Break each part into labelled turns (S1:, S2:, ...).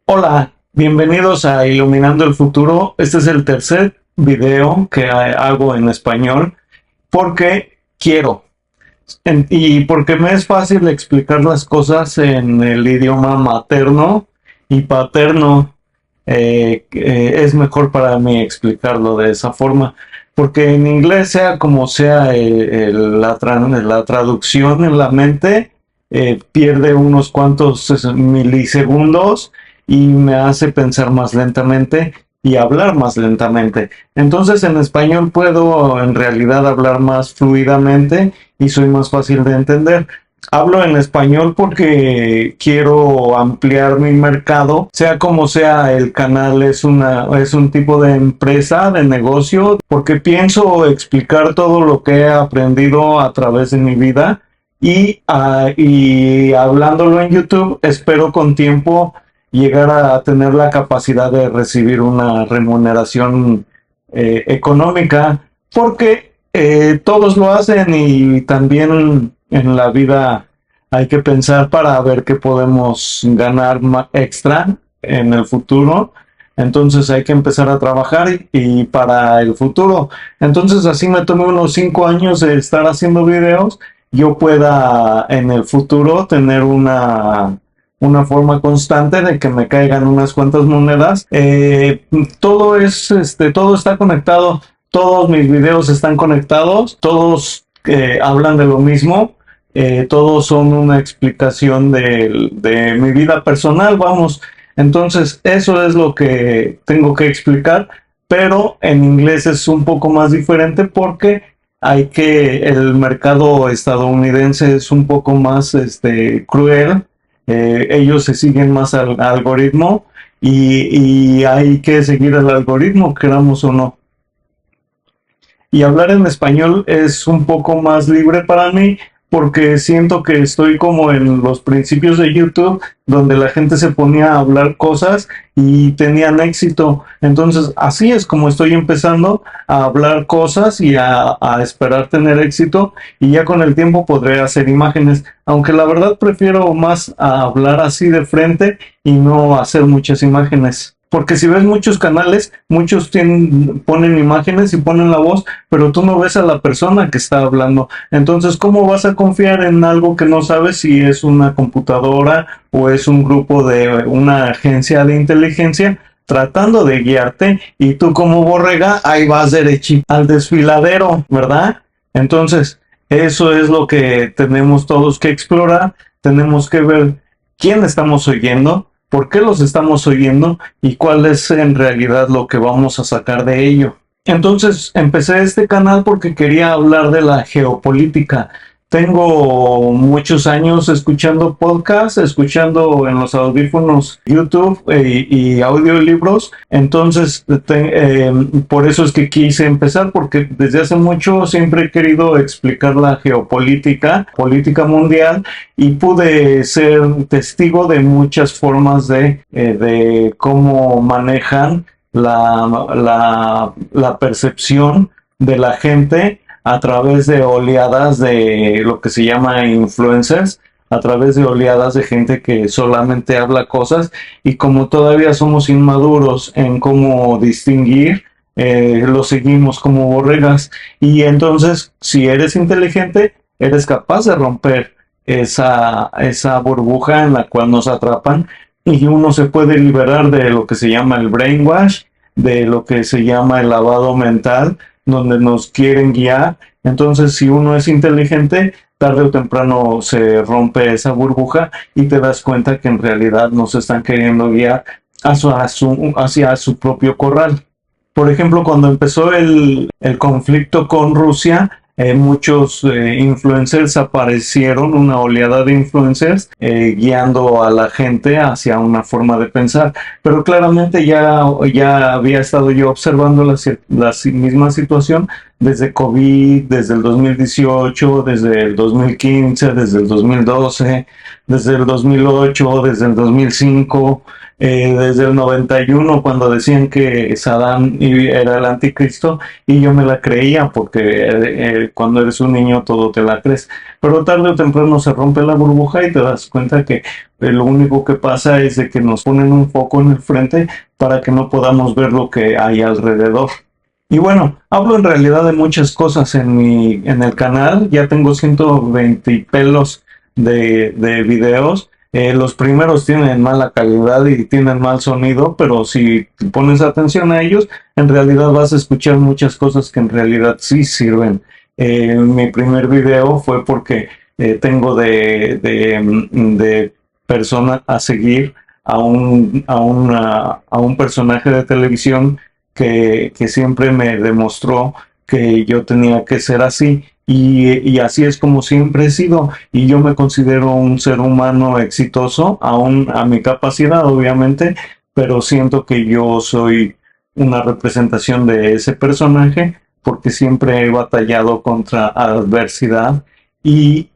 S1: Hola, bienvenidos a Iluminando el Futuro. Este es el tercer video que hago en español porque quiero y porque me es fácil explicar las cosas en el idioma materno y paterno. Es mejor para mí explicarlo de esa forma porque en inglés, sea como sea, la traducción en la mente pierde unos cuantos milisegundos y me hace pensar más lentamente y hablar más lentamente. Entonces en español puedo en realidad hablar más fluidamente y soy más fácil de entender. Hablo en español porque quiero ampliar mi mercado, sea como sea. El canal es un tipo de empresa, de negocio, porque pienso explicar todo lo que he aprendido a través de mi vida y hablándolo en YouTube, espero con tiempo llegar a tener la capacidad de recibir una remuneración económica, porque todos lo hacen y también en la vida hay que pensar para ver qué podemos ganar extra en el futuro. Entonces hay que empezar a trabajar y para el futuro. Entonces así me tomé unos 5 años de estar haciendo videos, yo pueda en el futuro tener una forma constante de que me caigan unas cuantas monedas. Todo está conectado, todos mis videos están conectados, todos hablan de lo mismo, todos son una explicación de mi vida personal, vamos. Entonces, eso es lo que tengo que explicar, pero en inglés es un poco más diferente porque el mercado estadounidense es un poco más cruel. Ellos se siguen más al algoritmo y hay que seguir el algoritmo, queramos o no. Y hablar en español es un poco más libre para mí porque siento que estoy como en los principios de YouTube, donde la gente se ponía a hablar cosas y tenían éxito. Entonces, así es como estoy empezando a hablar cosas y a esperar tener éxito, y ya con el tiempo podré hacer imágenes, aunque la verdad prefiero más a hablar así de frente y no hacer muchas imágenes. Porque si ves muchos canales, muchos ponen imágenes y ponen la voz, pero tú no ves a la persona que está hablando. Entonces, ¿cómo vas a confiar en algo que no sabes si es una computadora o es un grupo de una agencia de inteligencia tratando de guiarte, y tú como borrega ahí vas derechito al desfiladero, ¿verdad? Entonces, eso es lo que tenemos todos que explorar. Tenemos que ver quién estamos oyendo, por qué los estamos oyendo y cuál es en realidad lo que vamos a sacar de ello. Entonces empecé este canal porque quería hablar de la geopolítica. Tengo muchos años escuchando podcasts, escuchando en los audífonos YouTube y audiolibros. Entonces, por eso es que quise empezar, porque desde hace mucho siempre he querido explicar la geopolítica, política mundial, y pude ser testigo de muchas formas de cómo manejan la percepción de la gente a través de oleadas de lo que se llama influencers, a través de oleadas de gente que solamente habla cosas, y como todavía somos inmaduros en cómo distinguir, lo seguimos como borregas. Y entonces, si eres inteligente, eres capaz de romper esa burbuja en la cual nos atrapan, y uno se puede liberar de lo que se llama el brainwash, de lo que se llama el lavado mental, donde nos quieren guiar. Entonces, si uno es inteligente, tarde o temprano se rompe esa burbuja y te das cuenta que en realidad nos están queriendo guiar hacia su propio corral. Por ejemplo, cuando empezó el conflicto con Rusia, muchos influencers aparecieron, una oleada de influencers guiando a la gente hacia una forma de pensar. Pero claramente ya había estado yo observando la misma situación desde COVID, desde el 2018, desde el 2015, desde el 2012, desde el 2008, desde el 2005. desde el 91 cuando decían que Saddam era el anticristo y yo me la creía porque cuando eres un niño todo te la crees. Pero tarde o temprano se rompe la burbuja y te das cuenta que lo único que pasa es de que nos ponen un foco en el frente para que no podamos ver lo que hay alrededor. Y bueno, hablo en realidad de muchas cosas en el canal. Ya tengo 120 y pelos de videos. Los primeros tienen mala calidad y tienen mal sonido, pero si te pones atención a ellos, en realidad vas a escuchar muchas cosas que en realidad sí sirven. Mi primer video fue porque tengo de persona a seguir a un personaje de televisión que siempre me demostró que yo tenía que ser así y así es como siempre he sido y yo me considero un ser humano exitoso, aún a mi capacidad obviamente, pero siento que yo soy una representación de ese personaje porque siempre he batallado contra adversidad y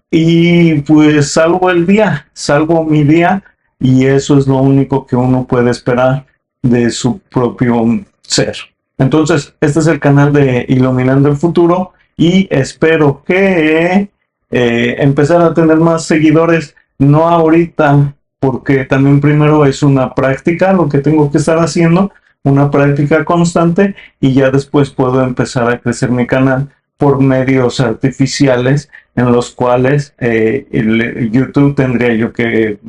S1: pues salvo mi día y eso es lo único que uno puede esperar de su propio ser. Entonces, este es el canal de Iluminando el Futuro y espero que empezar a tener más seguidores, no ahorita, porque también primero es una práctica lo que tengo que estar haciendo, una práctica constante y ya después puedo empezar a crecer mi canal por medios artificiales en los cuales YouTube tendría yo que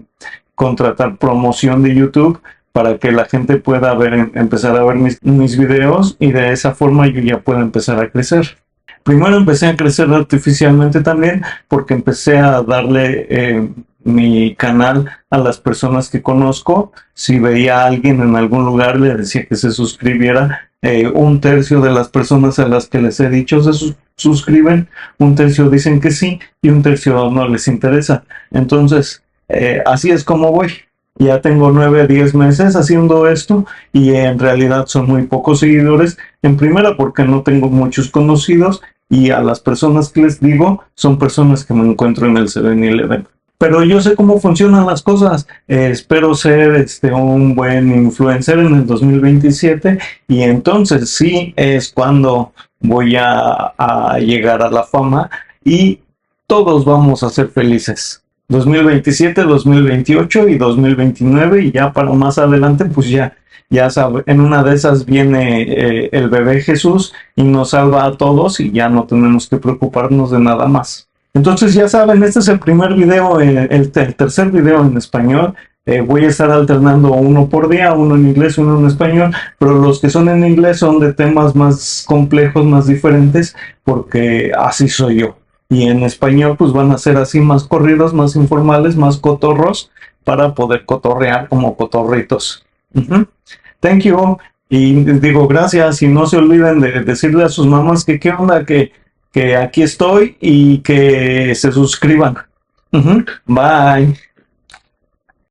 S1: contratar promoción de YouTube para que la gente pueda empezar a ver mis videos y de esa forma yo ya puedo empezar a crecer. Primero empecé a crecer artificialmente también porque empecé a darle mi canal a las personas que conozco. Si veía a alguien en algún lugar le decía que se suscribiera. Un tercio de las personas a las que les he dicho se suscriben, un tercio dicen que sí y un tercio no les interesa. Entonces, así es como voy. Ya tengo 9, 10 meses haciendo esto y en realidad son muy pocos seguidores. En primera porque no tengo muchos conocidos y a las personas que les digo son personas que me encuentro en el 7-Eleven. Pero yo sé cómo funcionan las cosas. Espero ser un buen influencer en el 2027 y entonces sí es cuando voy a llegar a la fama y todos vamos a ser felices. 2027, 2028 y 2029 y ya para más adelante pues ya sabe, en una de esas viene el bebé Jesús y nos salva a todos y ya no tenemos que preocuparnos de nada más. Entonces ya saben, este es el primer video, el tercer video en español. Voy a estar alternando uno por día, uno en inglés, uno en español, pero los que son en inglés son de temas más complejos, más diferentes, porque así soy yo. Y en español pues van a ser así más corridos, más informales, más cotorros, para poder cotorrear como cotorritos. Thank you. Y digo gracias y no se olviden de decirle a sus mamás que qué onda, que aquí estoy y que se suscriban. Bye.